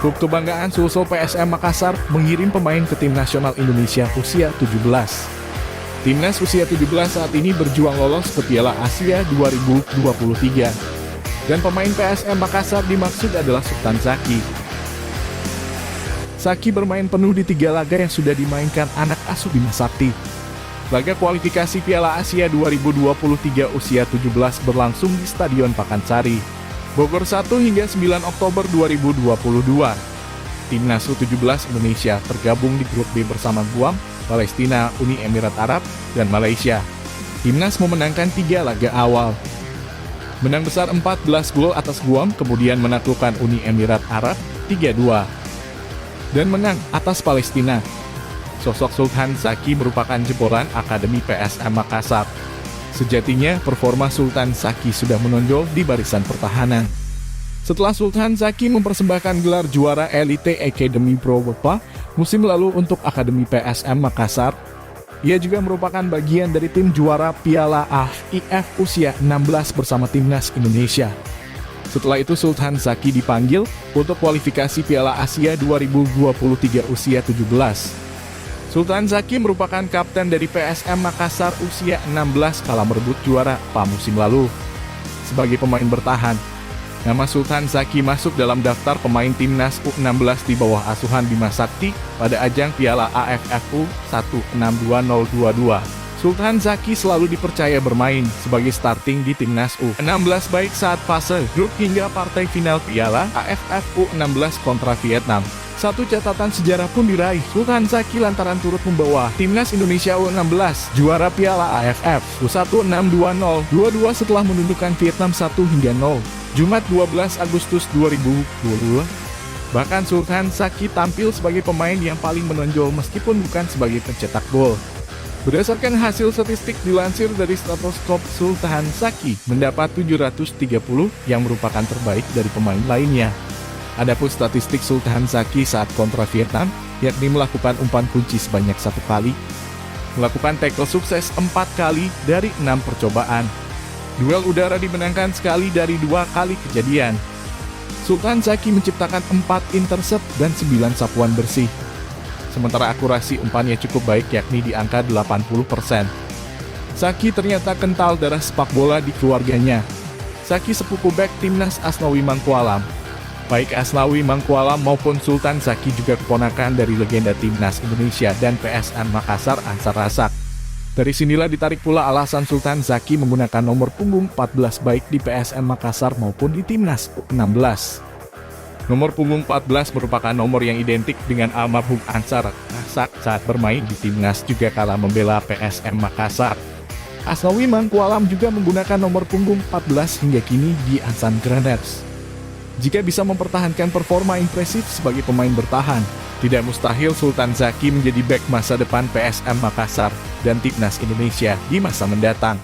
Klub kebanggaan Sulsel PSM Makassar mengirim pemain ke tim nasional Indonesia usia 17. Timnas usia 17 saat ini berjuang lolos ke Piala Asia 2023. Dan pemain PSM Makassar dimaksud adalah Sultan Zaki. Zaki bermain penuh di 3 laga yang sudah dimainkan anak asuh Bima Sakti. Laga kualifikasi Piala Asia 2023 usia 17 berlangsung di Stadion Pakansari, Bogor 1 hingga 9 Oktober 2022. Timnas U17 Indonesia tergabung di grup B bersama Guam, Palestina, Uni Emirat Arab, dan Malaysia. Timnas memenangkan 3 laga awal. Menang besar 14 gol atas Guam, kemudian menaklukkan Uni Emirat Arab 3-2. Dan menang atas Palestina. Sosok Sultan Zaki merupakan jebolan Akademi PSM Makassar. Sejatinya, performa Sultan Zaki sudah menonjol di barisan pertahanan. Setelah Sultan Zaki mempersembahkan gelar juara Elite Academy Pro Bepa musim lalu untuk Akademi PSM Makassar, ia juga merupakan bagian dari tim juara Piala AFF usia 16 bersama Timnas Indonesia. Setelah itu Sultan Zaki dipanggil untuk kualifikasi Piala Asia 2023 usia 17. Sultan Zaki merupakan kapten dari PSM Makassar usia 16 kala merebut juara PA musim lalu. Sebagai pemain bertahan, nama Sultan Zaki masuk dalam daftar pemain Timnas U16 di bawah asuhan Bima Sakti pada ajang Piala AFF U162022. Sultan Zaki selalu dipercaya bermain sebagai starting di Timnas U16 baik saat fase grup hingga partai final Piala AFF U16 kontra Vietnam. Satu catatan sejarah pun diraih Sultan Zaki lantaran turut membawa Timnas Indonesia U16 juara Piala AFF U162022 setelah menundukkan Vietnam 1 hingga 0, Jumat 12 Agustus 2022. Bahkan Sultan Zaki tampil sebagai pemain yang paling menonjol meskipun bukan sebagai pencetak gol. Berdasarkan hasil statistik dilansir dari Statoskop, Sultan Zaki mendapat 730 yang merupakan terbaik dari pemain lainnya. Adapun statistik Sultan Zaki saat kontra Vietnam, yakni melakukan umpan kunci sebanyak 1 kali, melakukan tackle sukses 4 kali dari 6 percobaan, duel udara dimenangkan sekali dari 2 kali kejadian. Sultan Zaki menciptakan 4 intercept dan 9 sapuan bersih. Sementara akurasi umpannya cukup baik yakni di angka 80%. Zaki ternyata kental darah sepak bola di keluarganya. Zaki sepupu bek Timnas Asnawi Mangkualam. Baik Asnawi Mangkualam maupun Sultan Zaki juga keponakan dari legenda Timnas Indonesia dan PSM Makassar Ansar Razak. Dari sinilah ditarik pula alasan Sultan Zaki menggunakan nomor punggung 14 baik di PSM Makassar maupun di Timnas U16. Nomor punggung 14 merupakan nomor yang identik dengan almarhum Ansar Razak saat bermain di Timnas juga kala membela PSM Makassar. Asnawi Mangkualam juga menggunakan nomor punggung 14 hingga kini di Ansan Grenadiers. Jika bisa mempertahankan performa impresif sebagai pemain bertahan, tidak mustahil Sultan Zaki menjadi bek masa depan PSM Makassar dan Timnas Indonesia di masa mendatang.